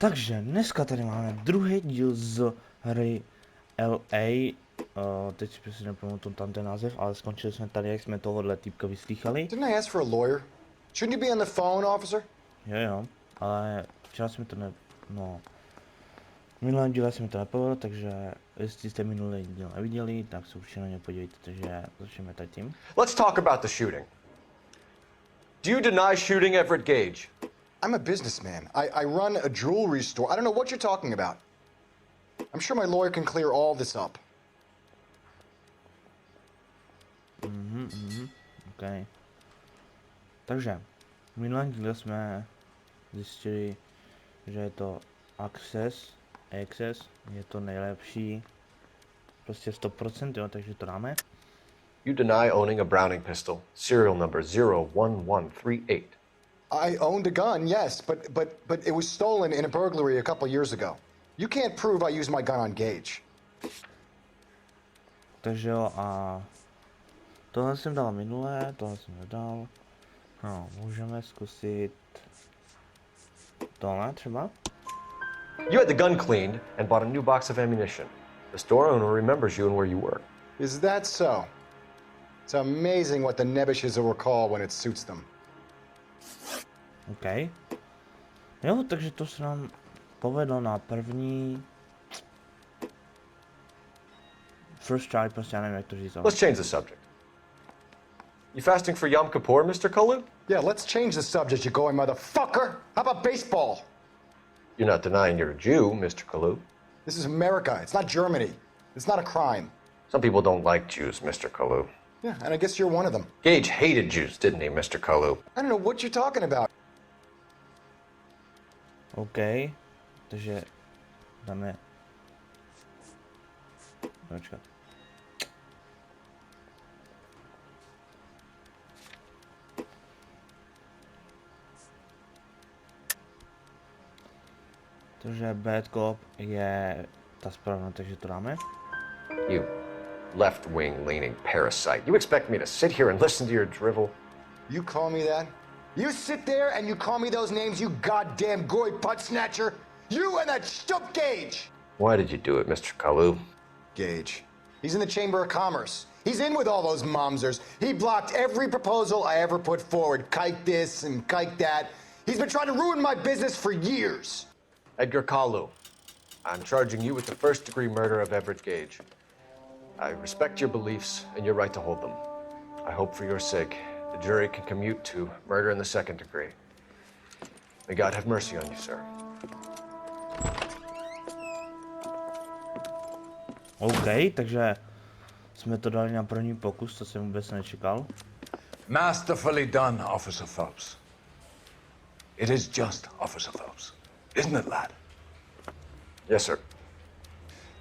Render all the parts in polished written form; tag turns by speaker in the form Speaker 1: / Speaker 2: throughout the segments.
Speaker 1: Takže dneska tady máme druhý díl z hry L.A. Teď si přesně nepamatuju tam ten název, ale skončili jsme tady, jak jsme tohohle týpka vyslýchali.
Speaker 2: Didn't I ask for a lawyer? Shouldn't you be on the phone, officer?
Speaker 1: Jo, ale včera jsme to no. V minulém díle jsme to nepovedli, takže jestli jste minulý díl neviděli, tak se určitě na ně podívejte, takže začneme tady tím.
Speaker 3: Let's talk about the shooting. Do you deny shooting Everett Gage?
Speaker 2: I'm a businessman. I run a jewelry store. I don't know what you're talking about. I'm sure my lawyer can clear all this up.
Speaker 1: OK. Takže, v minulém díle jsme zjistili, že je to Access, je to nejlepší, prostě 100%, jo, takže to dáme.
Speaker 3: You deny owning a Browning pistol, serial number 01138.
Speaker 2: I owned a gun, yes, but it was stolen in a burglary a couple years ago. You can't prove I used my gun on Gage.
Speaker 1: Takže jo, a tohle jsem dal minulé, tohle jsem nedal. No, můžeme zkusit tohle třeba.
Speaker 3: You had the gun cleaned and bought a new box of ammunition. The store owner remembers you and where you work.
Speaker 2: Is that so? It's amazing what the Nebishes will recall when it suits them.
Speaker 1: OK. Jo, takže to se nám povedlo na první... First try, prostě já nevím, jak to říct.
Speaker 3: Let's change the subject. You fasting for Yom Kippur, Mr. Kalu?
Speaker 2: Yeah, let's change the subject, you going motherfucker. How about baseball?
Speaker 3: You're not denying you're a Jew, Mr. Kalu.
Speaker 2: This is America. It's not Germany. It's not a crime.
Speaker 3: Some people don't like Jews, Mr. Kalu.
Speaker 2: Yeah, and I guess you're one of them.
Speaker 3: Gage hated Jews, didn't he, Mr. Kalu?
Speaker 2: I don't know what you're talking about.
Speaker 1: OK. Takže dáme... Počkat. Takže bad cop je ta správná, takže to dáme.
Speaker 3: You left-wing leaning parasite. You expect me to sit here and listen to your drivel?
Speaker 2: You call me that? You sit there and you call me those names, you goddamn goy putt snatcher? You and that stup Gage!
Speaker 3: Why did you do it, Mr. Kalu?
Speaker 2: Gage. He's in the Chamber of Commerce. He's in with all those momsers. He blocked every proposal I ever put forward. Kike this and kike that. He's been trying to ruin my business for years.
Speaker 3: Edgar Kalu, I'm charging you with the first-degree murder of Everett Gage. I respect your beliefs and your right to hold them. I hope for your sake the jury can commute to murder in the second degree. May God have mercy on you, sir.
Speaker 1: OK, takže jsme to dali na první pokus, to jsem vůbec nečekal.
Speaker 4: Masterfully done, Officer Phelps. It is just Officer Phelps. Isn't it, lad?
Speaker 3: Yes, sir.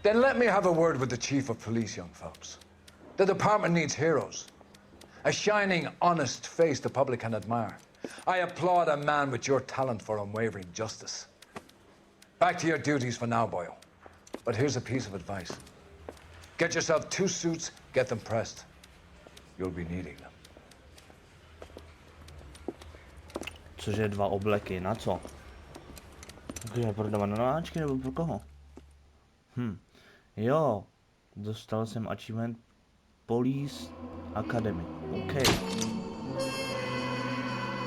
Speaker 4: Then let me have a word with the Chief of Police, young Phelps. The department needs heroes. A shining, honest face the public can admire. I applaud a man with your talent for unwavering justice. Back to your duties for now, boyo. But here's a piece of advice. Get yourself 2 suits, get them pressed. You'll be needing them.
Speaker 1: Cože 2 obleky, na co? Takže prodávat na nováčky nebo pro koho? Jo, dostal jsem achievement Police Academy. OK.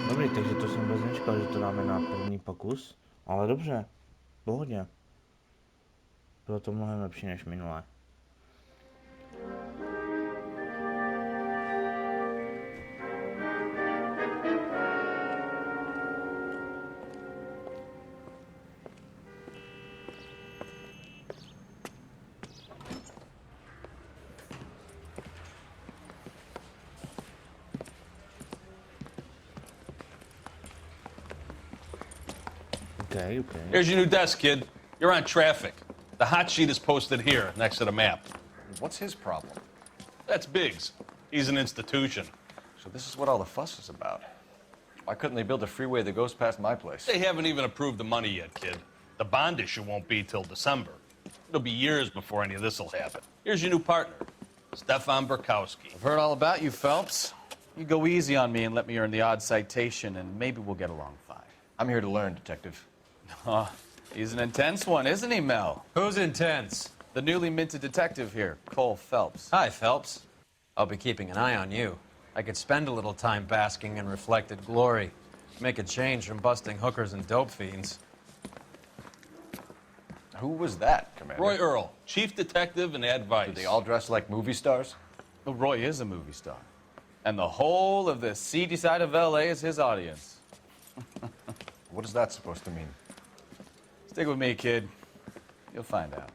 Speaker 1: Dobrý, takže to jsem vůbec nečekal, že to dáme na první pokus. Ale dobře, v pohodě. Bylo to mnohem lepší než minulé. Okay.
Speaker 5: Here's your new desk, kid. You're on traffic. The hot sheet is posted here, next to the map.
Speaker 6: What's his problem?
Speaker 5: That's Biggs. He's an institution.
Speaker 6: So this is what all the fuss is about. Why couldn't they build a freeway that goes past my place?
Speaker 5: They haven't even approved the money yet, kid. The bond issue won't be till December. It'll be years before any of this will happen. Here's your new partner, Stefan Burkowski.
Speaker 6: I've heard all about you, Phelps. You go easy on me and let me earn the odd citation, and maybe we'll get along fine. I'm here to learn, Detective.
Speaker 7: He's an intense one, isn't he, Mel?
Speaker 8: Who's intense?
Speaker 7: The newly minted detective here, Cole Phelps.
Speaker 8: Hi, Phelps. I'll be keeping an eye on you. I could spend a little time basking in reflected glory. Make a change from busting hookers and dope fiends.
Speaker 6: Who was that, Commander?
Speaker 5: Roy Earl, chief detective and advice.
Speaker 6: Do they all dress like movie stars?
Speaker 7: Well, Roy is a movie star. And the whole of the seedy side of L.A. is his audience.
Speaker 6: What is that supposed to mean?
Speaker 7: Stick with me, kid. You'll find out.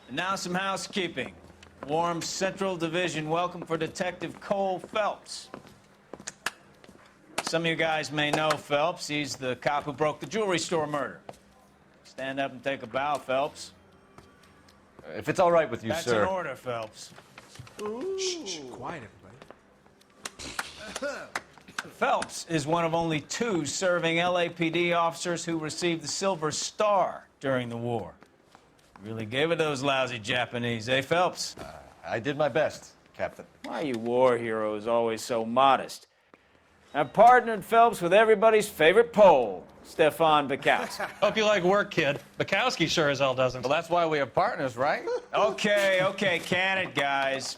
Speaker 9: And now some housekeeping. Warm Central Division welcome for Detective Cole Phelps. Some of you guys may know Phelps. He's the cop who broke the jewelry store murder. Stand up and take a bow, Phelps.
Speaker 6: If it's all right with you,
Speaker 9: That's
Speaker 6: sir.
Speaker 9: an order, Phelps.
Speaker 4: Shh, quiet, everybody.
Speaker 9: Phelps is one of only 2 serving LAPD officers who received the Silver Star during the war. Really gave it those lousy Japanese, eh, Phelps?
Speaker 6: I did my best, Captain.
Speaker 9: Why are you war heroes always so modest? I've partnered Phelps with everybody's favorite Pole, Stefan Bukowski.
Speaker 10: Hope you like work, kid. Bukowski sure as hell doesn't.
Speaker 7: Well, that's why we have partners, right?
Speaker 9: Okay, can it, guys.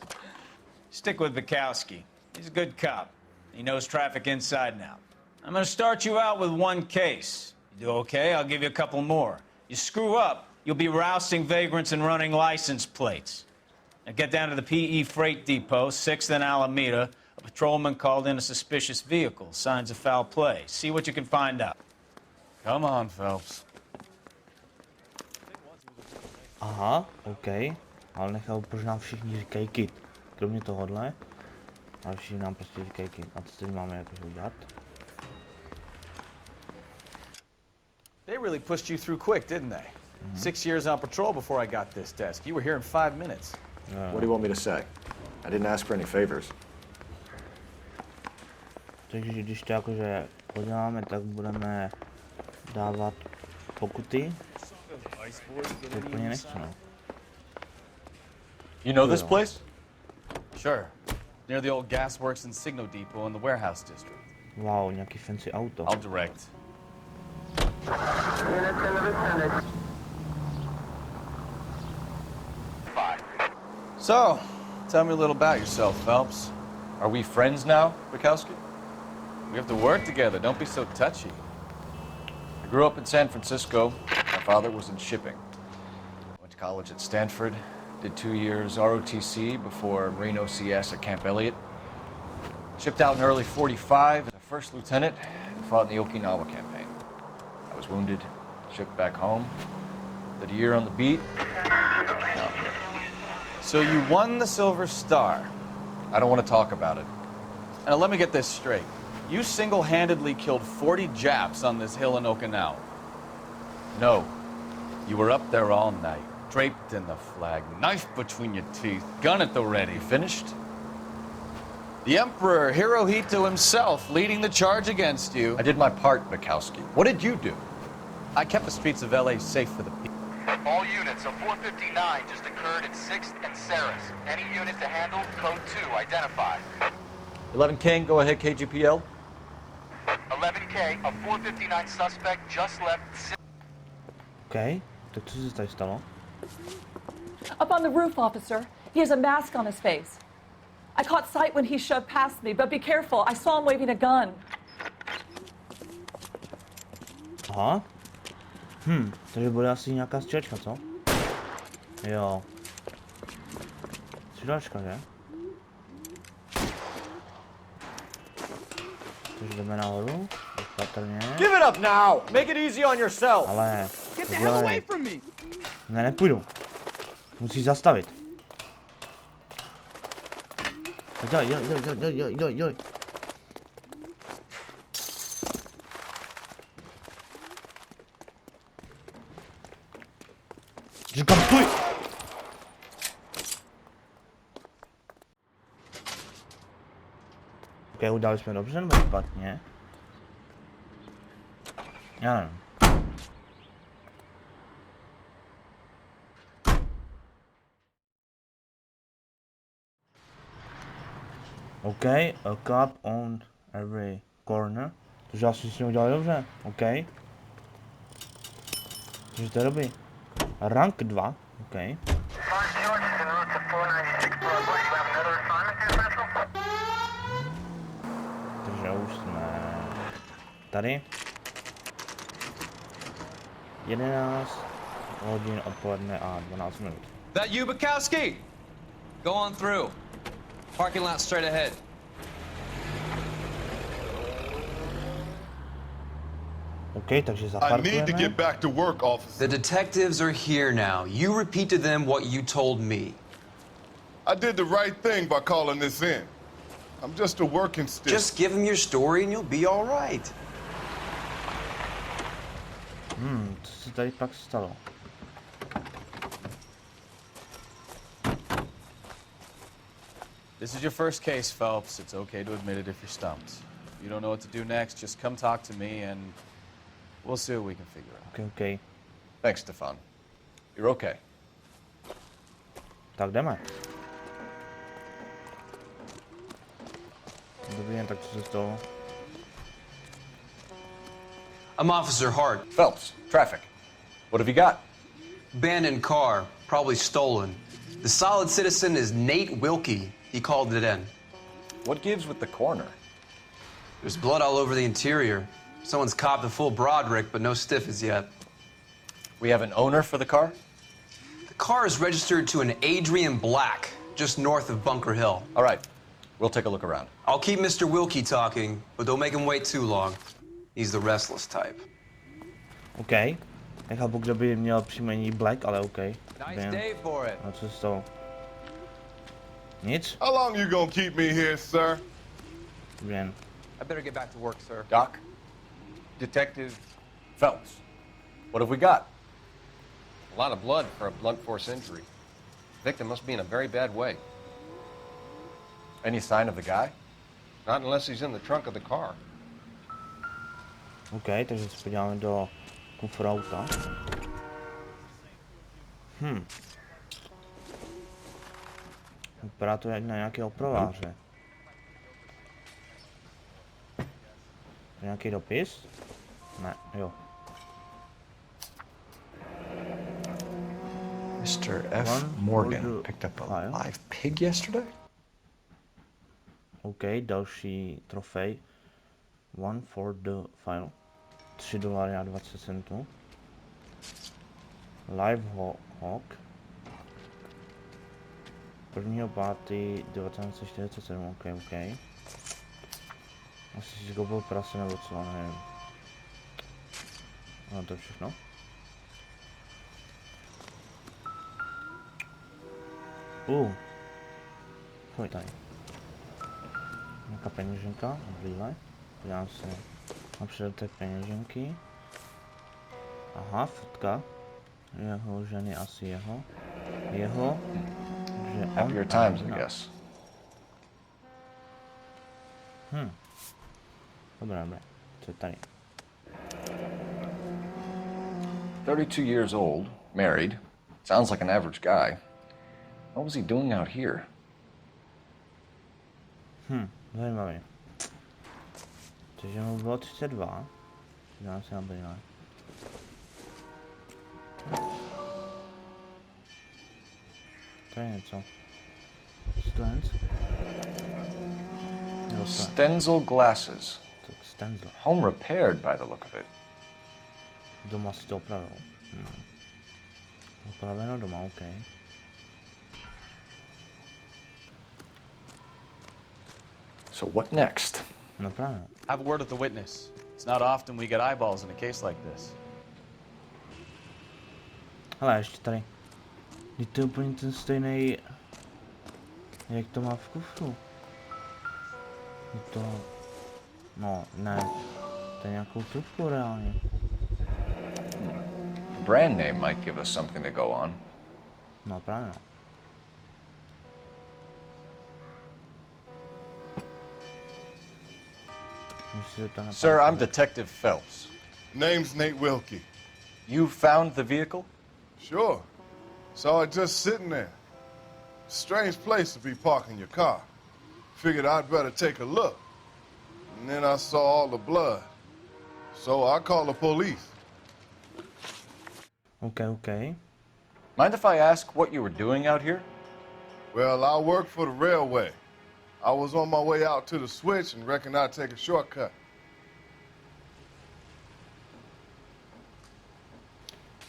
Speaker 9: Stick with Bukowski. He's a good cop. He knows traffic inside and out. I'm gonna start you out with 1 case. You do okay, I'll give you a couple more. You screw up, you'll be rousting vagrants and running license plates. Now get down to the PE Freight Depot, 6th and Alameda. A patrolman called in a suspicious vehicle. Signs of foul play. See what you can find out.
Speaker 7: Come on, Phelps.
Speaker 1: Aha, OK. Ale nechápu, proč nám všichni říkají kid. Kromě tohohle. Ale všichni nám prostě říkají kid. A co teď máme jakože udělat?
Speaker 7: They really pushed you through quick, didn't they? 6 years on patrol before I got this desk. You were here in 5 minutes.
Speaker 3: What do you want me to say? I didn't ask for any favors.
Speaker 1: Takže když to jakože poděláme, tak budeme dávat pokuty. To úplně nechci, no.
Speaker 6: You know this place?
Speaker 7: Sure. Near the old gasworks and signal depot in the warehouse district.
Speaker 1: Wow, nějaký fancy auto.
Speaker 7: I'll direct. So, tell me a little about yourself, Phelps.
Speaker 6: Are we friends now, Bukowski?
Speaker 7: We have to work together. Don't be so touchy.
Speaker 6: I grew up in San Francisco. My father was in shipping. Went to college at Stanford. Did 2 years ROTC before Marine OCS at Camp Elliott. Shipped out in early '45 as a first lieutenant and fought in the Okinawa campaign. I was wounded, shipped back home. Did a year on the beat. Now I'm here.
Speaker 7: So you won the Silver Star.
Speaker 6: I don't want to talk about it.
Speaker 7: Now let me get this straight. You single-handedly killed 40 Japs on this hill in Okinawa.
Speaker 6: No.
Speaker 7: You were up there all night, draped in the flag, knife between your teeth, gun at the ready.
Speaker 6: Finished?
Speaker 7: The Emperor Hirohito himself leading the charge against you.
Speaker 6: I did my part, Bukowski. What did you do?
Speaker 7: I kept the streets of L.A. safe for the people.
Speaker 11: All units, a 459 just occurred at 6th and Saris. Any unit to handle, code 2, identify.
Speaker 6: 11 King, go ahead, KGPL.
Speaker 11: 11K, a 459 suspect just left.
Speaker 1: OK, tak co se tady stalo?
Speaker 12: Up on the roof, officer. He has a mask on his face. I caught sight when he shoved past me, but be careful. I saw him waving a gun.
Speaker 1: Aha. Takže bude asi nějaká střílečka, co? Jo. Střílečka, že? Takže jdeme nahoru. Opatrně.
Speaker 6: Give it up now! Make it easy on yourself!
Speaker 1: Ale... Dělej. Ne, nepůjdu. Musíš zastavit. Dělej. Říkám, stůj! Ok, udělali jsme dobře nebo špatně? Já nevím. Okay, a cop on every corner. Takže asi s ním udělali dobře, OK. Takže to je dobrý. Rank 2, OK. Takže už jsme tady. 11 hodin odpoledne a 12 minut.
Speaker 8: That you, Bukowski? Go on through. Parking lot straight ahead.
Speaker 1: OK, takže
Speaker 13: I need to
Speaker 1: zaparkujeme.
Speaker 13: get back to work, officer.
Speaker 14: The detectives are here now. You repeat to them what you told me.
Speaker 13: I did the right thing by calling this in. I'm just a working stick.
Speaker 14: Just give them your story and you'll be all right.
Speaker 1: Co se tady pak stalo?
Speaker 7: This is your first case, Phelps. It's okay to admit it if you're stumped. If you don't know what to do next, just come talk to me and we'll see what we can figure out.
Speaker 1: OK, OK.
Speaker 6: Thanks, Stefan. You're okay.
Speaker 1: Tak jdeme. Dobrý den, tak co se stalo?
Speaker 14: I'm Officer Hart.
Speaker 6: Phelps, traffic. What have you got?
Speaker 14: Abandoned car, probably stolen. The solid citizen is Nate Wilkie. He called it in.
Speaker 6: What gives with the corner?
Speaker 14: There's blood all over the interior. Someone's copped a full Broderick, but no stiffs yet.
Speaker 6: We have an owner for the car?
Speaker 14: The car is registered to an Adrian Black, just north of Bunker Hill.
Speaker 6: All right, we'll take a look around.
Speaker 14: I'll keep Mr. Wilkie talking, but don't make him wait too long. He's the restless type.
Speaker 1: OK. Nechápu, kdo by měl příjmení Black, ale OK.
Speaker 8: Nice day for it.
Speaker 1: A co se stalo? Nic?
Speaker 13: How long you gonna keep me here, sir?
Speaker 1: Dobrý den.
Speaker 8: I better get back to work, sir.
Speaker 6: Doc?
Speaker 3: Detective,
Speaker 6: Phelps, what have we got?
Speaker 3: a lot of blood for a blunt force injury. Victim must be in a very bad way.
Speaker 6: Any sign of the guy?
Speaker 3: Not unless he's in the trunk of the car.
Speaker 1: OK, takže se podíváme do kufru auta. Vypadá to jak na nějakého opraváře. Nějaký dopis? Ne, jo.
Speaker 4: Mr. F.
Speaker 1: One
Speaker 4: Morgan
Speaker 1: for the
Speaker 4: picked up a
Speaker 1: file.
Speaker 4: live pig yesterday?
Speaker 1: OK, další trofej. One for the file. $3 a 20 centů. Live Hawk. 1.5.1947, OK. Asi si koupil prase nebo co, nevím. No to je všechno. Co je tady? Nějaká peněženka, oblívaj. Podívám se na předotek peněženky. Aha, fotka. Jeho ženy, asi jeho. Jeho. Takže
Speaker 6: Happier times, I guess.
Speaker 1: Dobré, dobré. Co je tady?
Speaker 6: 32 years old, married. Sounds like an average guy. What was he doing out here?
Speaker 1: Zajímavý. Takže mu bylo 32. Dám se na brýle. To je něco. Stens? Jo, to je.
Speaker 6: Stenzel glasses.
Speaker 1: Tak Stenzel.
Speaker 6: Home repaired by the look of it.
Speaker 1: Doma si to opravil. Opraveno doma, OK.
Speaker 6: So what next?
Speaker 1: No právě.
Speaker 7: Have a word with the witness. It's not often we get eyeballs in a case like this.
Speaker 1: Hele, ještě tady. Je to úplně ten stejný, jak to má v kufru. Je to... No, ne. To je nějakou trubku reálně.
Speaker 6: Brand name might give us something to go on.
Speaker 1: No právě no.
Speaker 6: Sir, I'm Detective Phelps.
Speaker 13: Name's Nate Wilkie.
Speaker 6: You found the vehicle?
Speaker 13: Sure. Saw it just sitting there. Strange place to be parking your car. Figured I'd better take a look. And then I saw all the blood. So I called the police.
Speaker 1: Okay.
Speaker 6: Mind if I ask what you were doing out here?
Speaker 13: Well, I work for the railway. I was on my way out to the switch and reckoned I'd take a shortcut.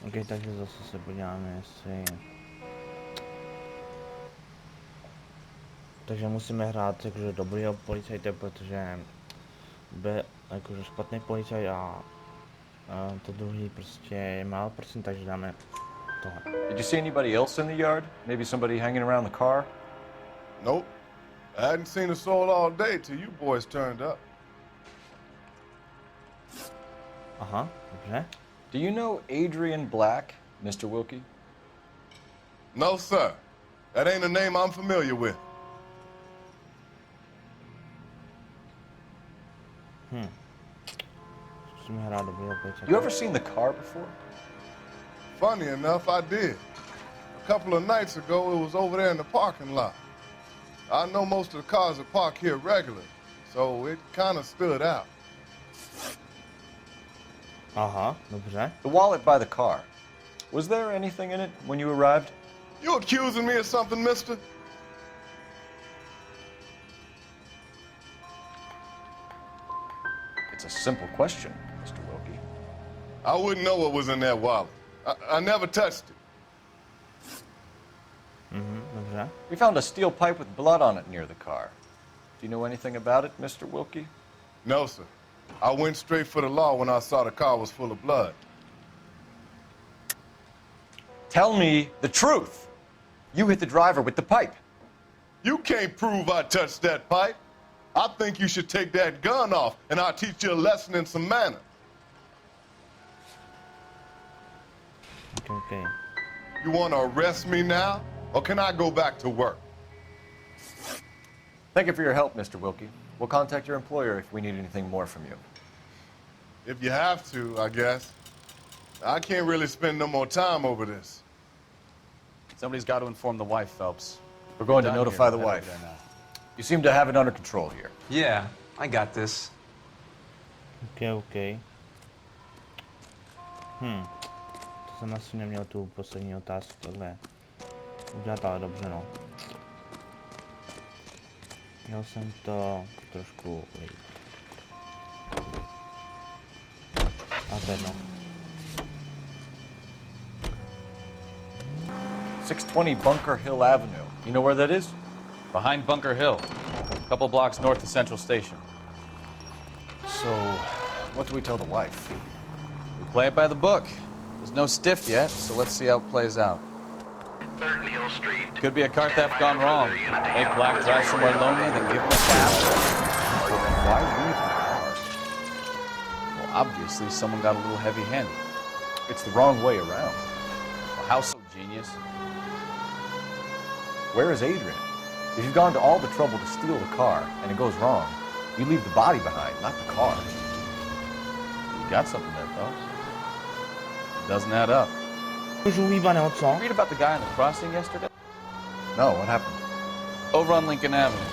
Speaker 1: Ok, takže zase se podíváme, jestli... Takže musíme hrát jakože dobrýho policajta, protože bude jakože špatný policajt a to druhý prostě je málo procent, takže dáme tohle.
Speaker 6: Did you see anybody else in the yard? Maybe somebody hanging around the car?
Speaker 13: Nope. I hadn't seen a soul all day till you boys turned up.
Speaker 1: Aha, dobře.
Speaker 6: Do you know Adrian Black, Mr. Wilkie?
Speaker 13: No, sir. That ain't a name I'm familiar with.
Speaker 1: Musíme hrát dobrýho policajta.
Speaker 6: You ever seen the car before?
Speaker 13: Funny enough, I did. A couple of nights ago, it was over there in the parking lot. I know most of the cars are parked here regularly, so it kind of stood out.
Speaker 1: Aha, dobře.
Speaker 6: The wallet by the car. Was there anything in it when you arrived?
Speaker 13: You accusing me of something, mister?
Speaker 6: It's a simple question, Mr. Wilkie.
Speaker 13: I wouldn't know what was in that wallet. I never touched it.
Speaker 1: Dobře.
Speaker 6: We found a steel pipe with blood on it near the car. Do you know anything about it, Mr. Wilkie?
Speaker 13: No, sir. I went straight for the law when I saw the car was full of blood.
Speaker 6: Tell me the truth. You hit the driver with the pipe.
Speaker 13: You can't prove I touched that pipe. I think you should take that gun off, and I'll teach you a lesson in some manner.
Speaker 1: Okay.
Speaker 13: You want to arrest me now, or can I go back to work?
Speaker 6: Thank you for your help, Mr. Wilkie. We'll contact your employer if we need anything more from you.
Speaker 13: If you have to, I guess. I can't really spend no more time over this.
Speaker 7: Somebody's got to inform the wife, Phelps.
Speaker 6: We're going to
Speaker 7: Done
Speaker 6: notify
Speaker 7: here.
Speaker 6: the
Speaker 7: Head
Speaker 6: wife.
Speaker 7: over there now.
Speaker 6: You seem to have it under control here.
Speaker 14: Yeah, I got this.
Speaker 1: Okay. To jsem asi neměl tu poslední otázku, takhle. Udělat, ale dobře, no. Měl jsem to trošku líp. A to jedno.
Speaker 6: 620 Bunker Hill Avenue. You know where that is?
Speaker 7: Behind Bunker Hill, a couple blocks north of Central Station.
Speaker 6: So, what do we tell the wife?
Speaker 7: We play it by the book. There's no stiff yet, so let's see how it plays out.
Speaker 11: 3rd Neal Street.
Speaker 7: Could be a car theft gone wrong. Make Black drive somewhere lonely, then give him a cab.
Speaker 6: Why leave the car?
Speaker 7: Well, obviously, someone got a little heavy-handed.
Speaker 6: It's the wrong way around.
Speaker 7: Well, how so, genius?
Speaker 6: Where is Adrian? If you've gone to all the trouble to steal the car and it goes wrong, you leave the body behind, not the car.
Speaker 7: You got something there, Phelps. It doesn't add up.
Speaker 1: Read
Speaker 7: about the guy on the crossing yesterday?
Speaker 6: No, what happened?
Speaker 7: Over on Lincoln Avenue.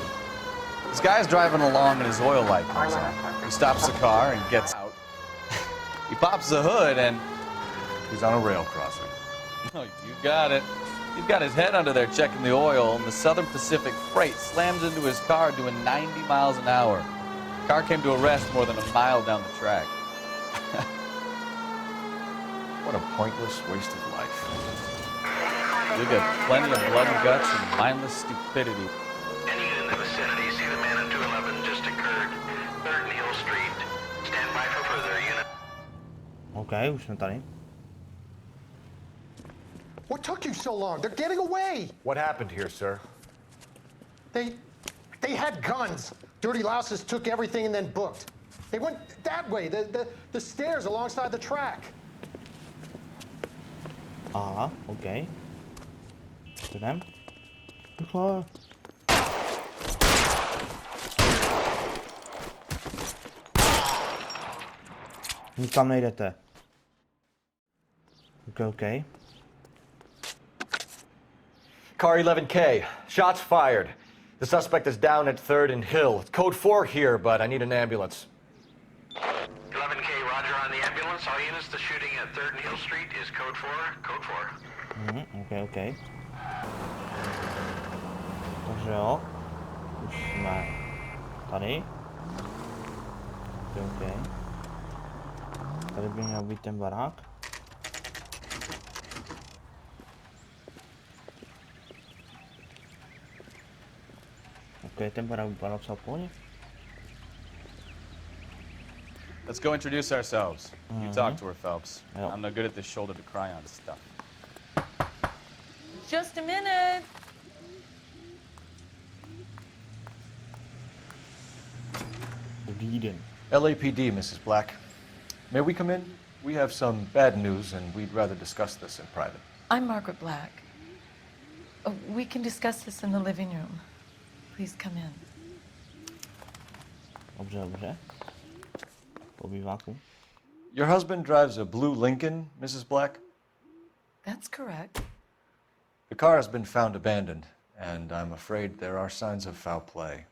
Speaker 7: This guy's driving along and his oil light comes on. He stops the car and gets out. He pops the hood and...
Speaker 6: He's on a rail crossing.
Speaker 7: Oh, you got it. He's got his head under there checking the oil, and the Southern Pacific Freight slams into his car doing 90 miles an hour. The car came to a rest more than a mile down the track.
Speaker 6: What a pointless waste of life.
Speaker 7: You'll get plenty of blood and guts and mindless stupidity.
Speaker 11: Any unit in the vicinity, see the man on 211 just occurred. 3rd Neal Street. Stand by for further unit.
Speaker 1: Okay, už jsme tady.
Speaker 2: What took you so long? They're getting away.
Speaker 3: What happened here, sir?
Speaker 2: They had guns. Dirty louses took everything and then booked. They went that way, the stairs alongside the track.
Speaker 1: Aha, okay. Jdem. Rychle. Nikam nejdete. Okay.
Speaker 3: Car 11K. Shots fired. The suspect is down at 3rd and Hill. It's code 4 here, but I need an ambulance.
Speaker 11: 11K, roger All units, the shooting at 3rd and Hill Street is code 4. Code 4.
Speaker 1: OK. Takže jo, už jsme tady. OK. Tady by měl být ten barák. OK, ten barák vypadá docela pohodě.
Speaker 7: Let's go introduce ourselves. You talk to her, Phelps.
Speaker 1: Yep.
Speaker 7: I'm no good at this shoulder to cry on stuff.
Speaker 12: Just a minute.
Speaker 1: Reading.
Speaker 6: LAPD, Mrs. Black. May we come in? We have some bad news, and we'd rather discuss this in private.
Speaker 15: I'm Margaret Black. We can discuss this in the living room. Please come in.
Speaker 1: Dobře. Obýváku.
Speaker 6: Your husband drives a blue Lincoln, Mrs. Black?
Speaker 15: That's correct.
Speaker 6: The car has been found abandoned, and I'm afraid there are signs of foul play.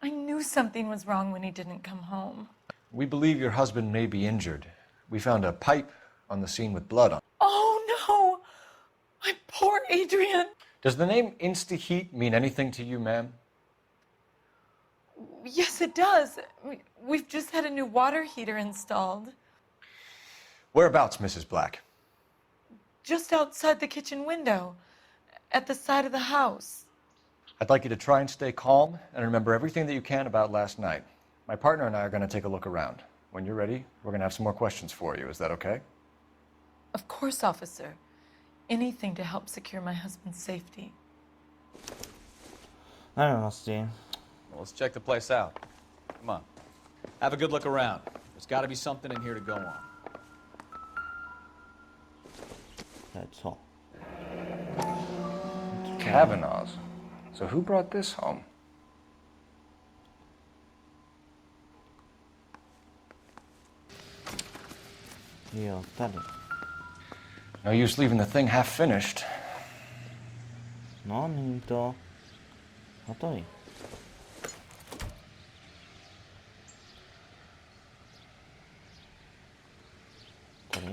Speaker 15: I knew something was wrong when he didn't come home.
Speaker 6: We believe your husband may be injured. We found a pipe on the scene with blood on it.
Speaker 15: Oh, no! My poor Adrian!
Speaker 6: Does the name Insta-Heat mean anything to you, ma'am?
Speaker 15: Yes, it does. We've just had a new water heater installed.
Speaker 6: Whereabouts, Mrs. Black?
Speaker 15: Just outside the kitchen window, at the side of the house.
Speaker 6: I'd like you to try and stay calm and remember everything that you can about last night. My partner and I are going to take a look around. When you're ready, we're going to have some more questions for you. Is that okay?
Speaker 15: Of course, officer. Anything to help secure my husband's safety.
Speaker 1: Nevím vlastně.
Speaker 7: Well, let's check the place out. Come on. Have a good look around. There's got to be something in here to go on.
Speaker 1: That's all.
Speaker 6: Kavanaugh's. So who brought this home?
Speaker 1: Jo, tady.
Speaker 6: No use leaving the thing half finished.
Speaker 1: No, není to hotový. Tady.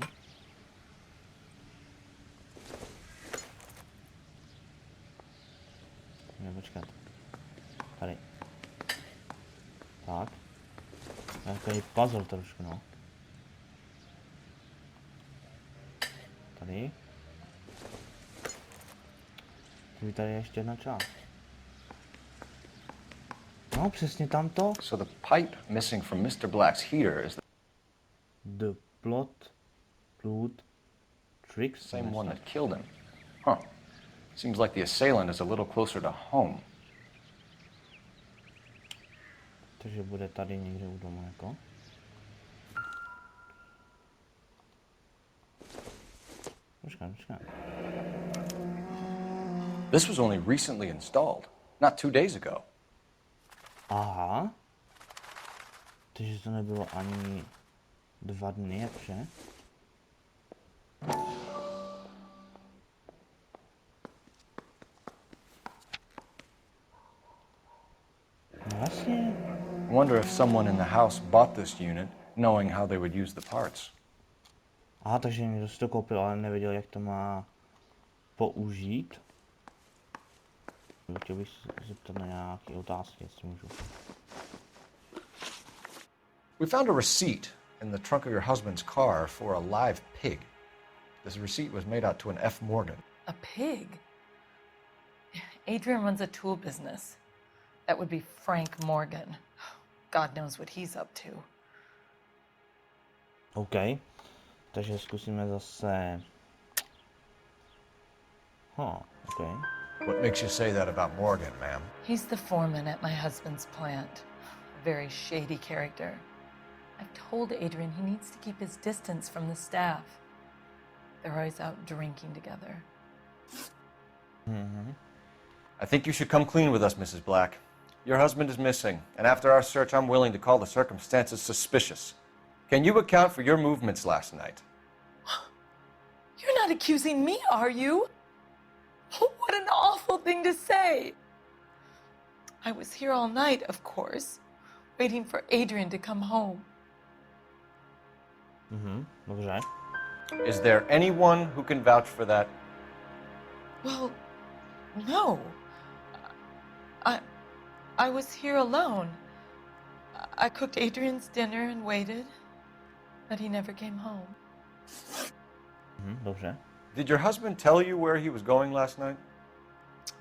Speaker 1: Ne, počkat. Tady. Tak. Takový puzzle trošku, no. Tady. Tady je ještě jedna část. No, přesně tamto.
Speaker 6: So the pipe missing from Mr. Black's heater is
Speaker 1: The plot, blood, tricks.
Speaker 6: the same one that killed him. Huh. Seems like the assailant is a little closer to home.
Speaker 1: Takže bude tady někde u domu, jako. Počkej.
Speaker 6: This was only recently installed, not 2 days ago.
Speaker 1: Aha. Takže to nebylo ani 2 dny, jakže? No vlastně.
Speaker 6: I wonder if someone in the house bought this unit, knowing how they would use the parts.
Speaker 1: Aha, takže někdo si to koupil, ale nevěděl, jak to má použít. Chtěl bych se zeptat na nějaké otázky, jestli můžu.
Speaker 6: We found a receipt in the trunk of your husband's car for a live pig. This receipt was made out to an F. Morgan.
Speaker 15: A pig? Adrian runs a tool business. That would be Frank Morgan. God knows what he's up to.
Speaker 1: OK. Takže zkusíme zase. OK.
Speaker 6: What makes you say that about Morgan, ma'am?
Speaker 15: He's the foreman at my husband's plant. A very shady character. I've told Adrian he needs to keep his distance from the staff. They're always out drinking together.
Speaker 6: I think you should come clean with us, Mrs. Black. Your husband is missing, and after our search, I'm willing to call the circumstances suspicious. Can you account for your movements last night?
Speaker 15: You're not accusing me, are you? What an awful thing to say. I was here all night, of course, waiting for Adrian to come home.
Speaker 1: Dobře.
Speaker 6: Is there anyone who can vouch for that?
Speaker 15: Well, no. I was here alone. I cooked Adrian's dinner and waited, but he never came home.
Speaker 1: Dobře.
Speaker 6: Did your husband tell you where he was going last night?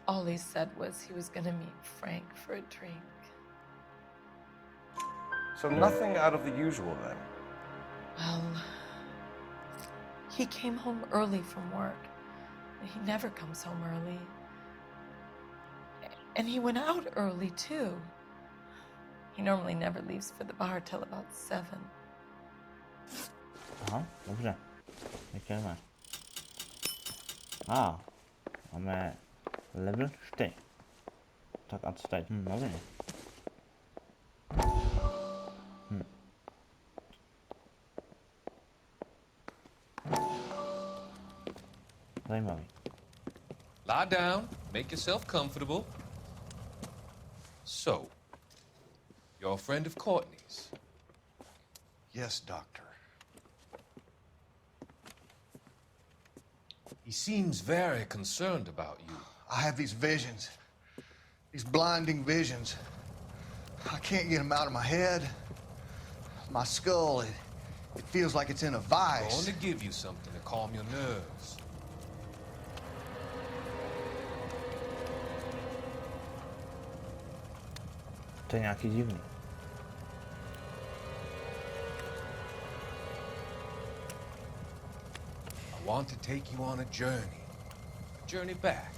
Speaker 15: All he said was he was gonna meet Frank for a drink.
Speaker 6: So nothing out of the usual then.
Speaker 15: Well, he came home early from work. He never comes home early. And he went out early, too. He normally never leaves for the bar till about 7.
Speaker 1: Aha, dobře. Jdeme. Máme level 4. Tak a co teď? Dobrý. Zajímavý.
Speaker 16: Lie down, make yourself comfortable. So, you're a friend of Courtney's?
Speaker 17: Yes, Doctor.
Speaker 16: He seems very concerned about you.
Speaker 17: I have these visions, these blinding visions. I can't get them out of my head. My skull, it feels like it's in a
Speaker 16: I'm
Speaker 17: vice.
Speaker 16: going to give you something to calm your nerves.
Speaker 1: To je nějaký divný.
Speaker 16: I want to take you on a journey back.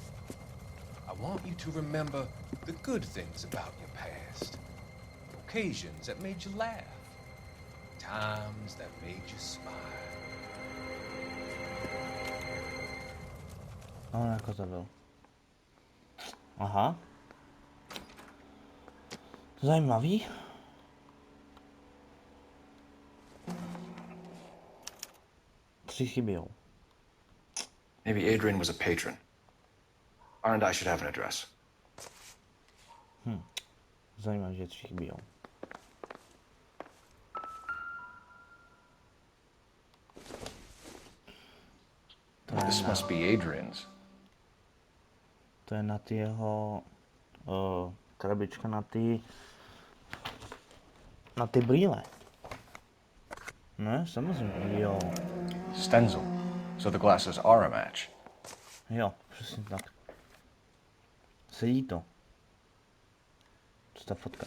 Speaker 16: I want you to remember the good things about your past, occasions that made you laugh, times that made you smile.
Speaker 1: No, jako to byl. Aha. Zajímavý. Tři chybějou.
Speaker 6: Maybe Adrian was a patron. Aren't I should have an address.
Speaker 1: Zajímavý, že tři chybějou.
Speaker 6: This must be Adrian's.
Speaker 1: To je na ty jeho krabička na ty brýle. Ne, samozřejmě, jo.
Speaker 6: Stencil. So the glasses are a match.
Speaker 1: Jo, přesně tak. Sedí to. Co ta fotka?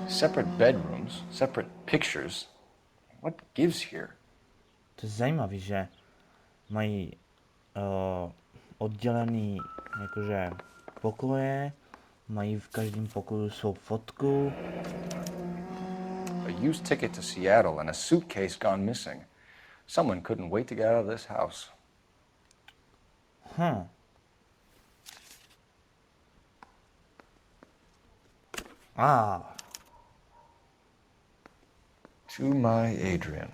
Speaker 6: Separate bedrooms, separate pictures. What gives here?
Speaker 1: To je zajímavý, že mají oddělený jakože pokoje, mají v každém pokoju svou fotku.
Speaker 6: A used ticket to Seattle and a suitcase gone missing. Someone couldn't wait to get out of this house. To my Adrian.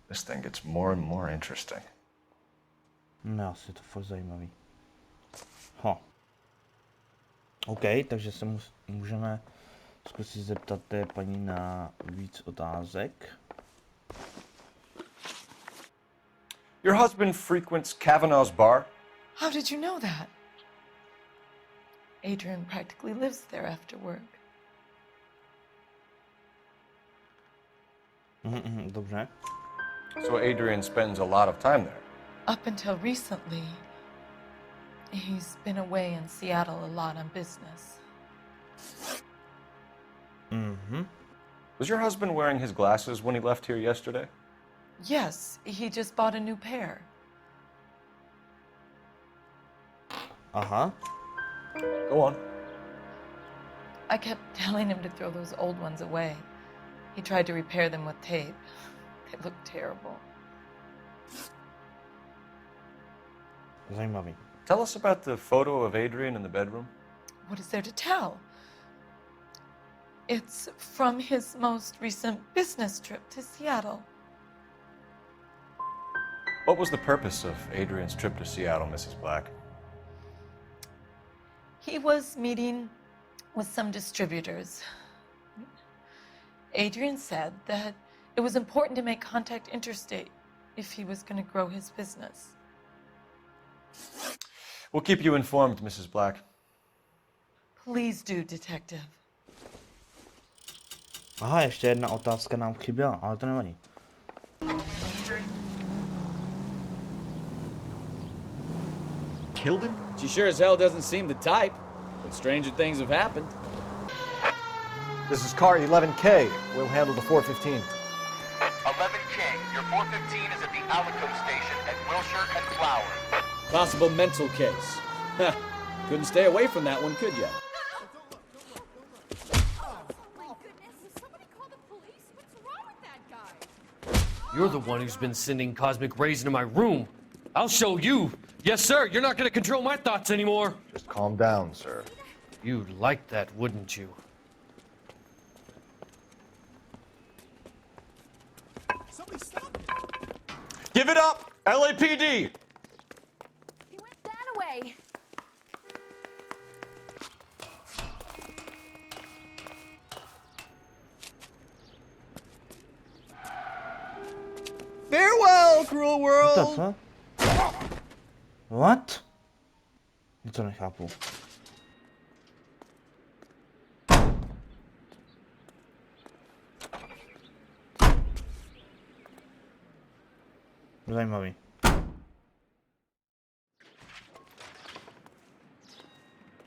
Speaker 6: This thing gets more and more interesting.
Speaker 1: No, asi je to fakt zajímavý. OK, takže se můžeme zkusit zeptat té paní na víc otázek.
Speaker 6: Your husband frequents Kavanaugh's bar?
Speaker 15: How did you know that? Adrian practically lives there after work.
Speaker 1: Dobře.
Speaker 6: So Adrian spends a lot of time there?
Speaker 15: Up until recently, he's been away in Seattle a lot on business.
Speaker 6: Was your husband wearing his glasses when he left here yesterday?
Speaker 15: Yes, he just bought a new pair.
Speaker 6: Go on.
Speaker 15: I kept telling him to throw those old ones away. He tried to repair them with tape. They look terrible.
Speaker 1: Zajímavý.
Speaker 6: Tell us about the photo of Adrian in the bedroom.
Speaker 15: What is there to tell? It's from his most recent business trip to Seattle.
Speaker 6: What was the purpose of Adrian's trip to Seattle, Mrs. Black?
Speaker 15: He was meeting with some distributors. Adrian said that it was important to make contact interstate if he was going to grow his business.
Speaker 6: We'll keep you informed, Mrs. Black.
Speaker 15: Please do, detective.
Speaker 1: Aha, ještě jedna otázka nám chyběla, ale to nevadí.
Speaker 7: Killed him? She sure as hell doesn't seem the type, but stranger things have happened.
Speaker 6: This is car 11K. We'll handle the 415.
Speaker 11: 11K, your 415 is at the Alico station at Wilshire and Flower.
Speaker 7: Possible mental case. Couldn't stay away from that one, could ya?
Speaker 18: You're the one who's been sending cosmic rays into my room. I'll show you. Yes, sir. You're not going to control my thoughts anymore.
Speaker 6: Just calm down, sir.
Speaker 18: You'd like that, wouldn't you?
Speaker 6: Give it up! LAPD!
Speaker 19: That away.
Speaker 18: Farewell, cruel
Speaker 1: What the
Speaker 18: world!
Speaker 1: fuck? What? Nic to nechápu. Zajímavý.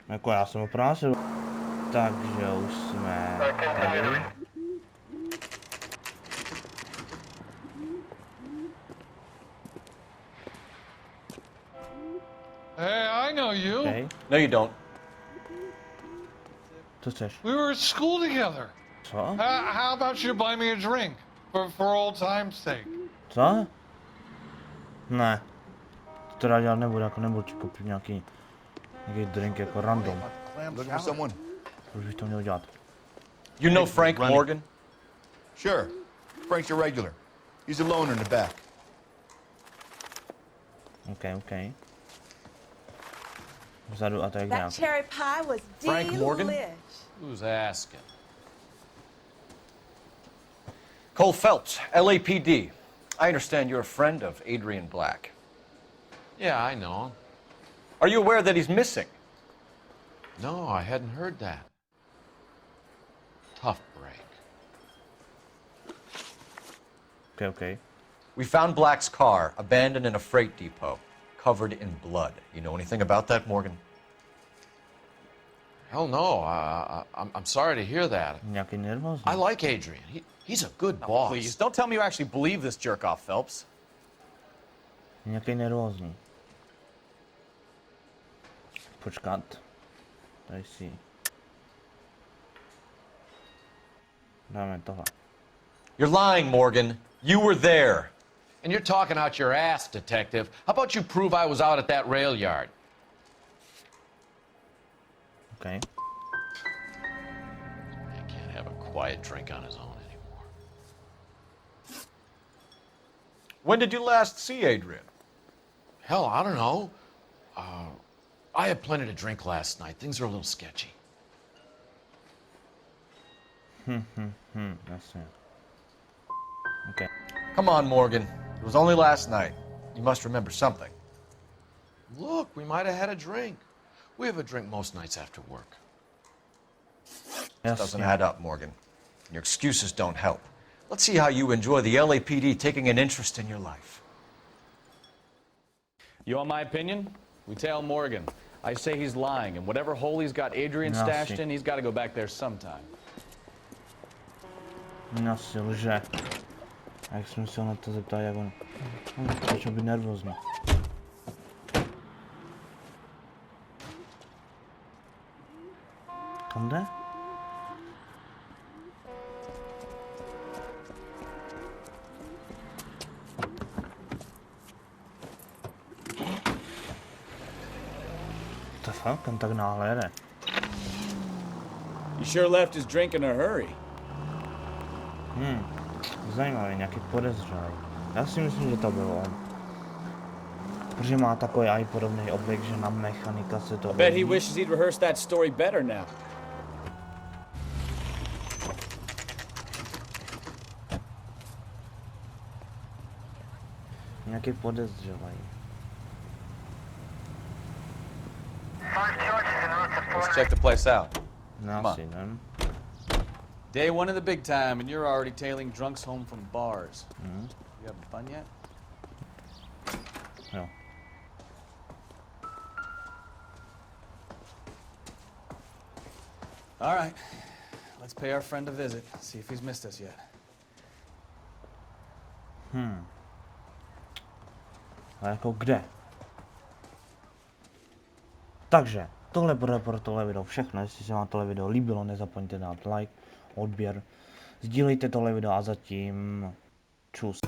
Speaker 1: Jako já jsem ho pronásil. Takže už jsme tady.
Speaker 20: Hey, I know you.
Speaker 1: Okay.
Speaker 6: No, you don't.
Speaker 1: Co chceš?
Speaker 20: We were at school together.
Speaker 1: Co?
Speaker 20: How about you buy me a drink for old time's sake?
Speaker 1: Co? Ne. To teda dělat nebudu, jako nebudu ti koupit nějaký drink jako random.
Speaker 17: Looking for someone?
Speaker 1: Proč bych to měl dělat?
Speaker 6: You know Frank Morgan?
Speaker 17: Sure. Frank's a regular. He's a loner in the back.
Speaker 1: OK. Vzadu a tak
Speaker 21: That
Speaker 1: nějak.
Speaker 21: cherry pie was
Speaker 6: Frank Morgan?
Speaker 21: delish.
Speaker 7: Who's asking?
Speaker 6: Cole Phelps, LAPD. I understand you're a friend of Adrian Black.
Speaker 8: Yeah, I know.
Speaker 6: Are you aware that he's missing?
Speaker 8: No, I hadn't heard that. Tough break.
Speaker 1: OK.
Speaker 6: We found Black's car abandoned in a freight depot, covered in blood. You know anything about that, Morgan?
Speaker 8: Hell no. I'm sorry to hear that.
Speaker 1: Nějaký nervózní.
Speaker 8: I like Adrian. He's a good boss.
Speaker 7: Please, don't tell me you actually believe this jerk-off, Phelps.
Speaker 1: Nějaký nervózní. Počkat. Tady si. Dáme tohle.
Speaker 6: You're lying, Morgan. You were there.
Speaker 8: And you're talking out your ass, detective. How about you prove I was out at that rail yard?
Speaker 1: OK.
Speaker 8: He can't have a quiet drink on his own anymore.
Speaker 6: When did you last see Adrian?
Speaker 8: Hell, I don't know. I had plenty to drink last night. Things are a little sketchy.
Speaker 1: That's it. OK.
Speaker 6: Come on, Morgan. It was only last night. You must remember something.
Speaker 8: Look, we might have had a drink. We have a drink most nights after work.
Speaker 6: This doesn't add up, Morgan. Your excuses don't help. Let's see how you enjoy the LAPD taking an interest in your life.
Speaker 7: You want my opinion? We tail Morgan. I say he's lying, and whatever hole he's got Adrian stashed in, he's got to go back there sometime.
Speaker 1: Asi lže. A jak jsem se na to zeptal, jak on... Začal být nervózní. Kam jde? To fakt, tam tak náhle jede.
Speaker 7: He sure left his drink in a hurry.
Speaker 1: Zajímavý, nějaký podezřelý. Já si myslím, že to bylo on. Protože má takový i podobný oblek, že na mechanika se to
Speaker 7: Bet he
Speaker 1: hodí.
Speaker 7: wishes he'd rehearsed that story better now.
Speaker 1: Nějaký podezřelý.
Speaker 7: Let's check the place out.
Speaker 1: No,
Speaker 7: Come
Speaker 1: asi
Speaker 7: on.
Speaker 1: ne.
Speaker 7: Day one in the big time, and you're already tailing drunks home from bars.
Speaker 1: Mhm.
Speaker 7: You having fun yet?
Speaker 1: Jo.
Speaker 7: All right. Let's pay our friend a visit. See if he's missed us yet.
Speaker 1: A jako kde? Takže, tohle bude pro tohle video všechno. Jestli se vám tohle video líbilo, nezapomeňte dát like, odběr, sdílejte tohle video a zatím čus.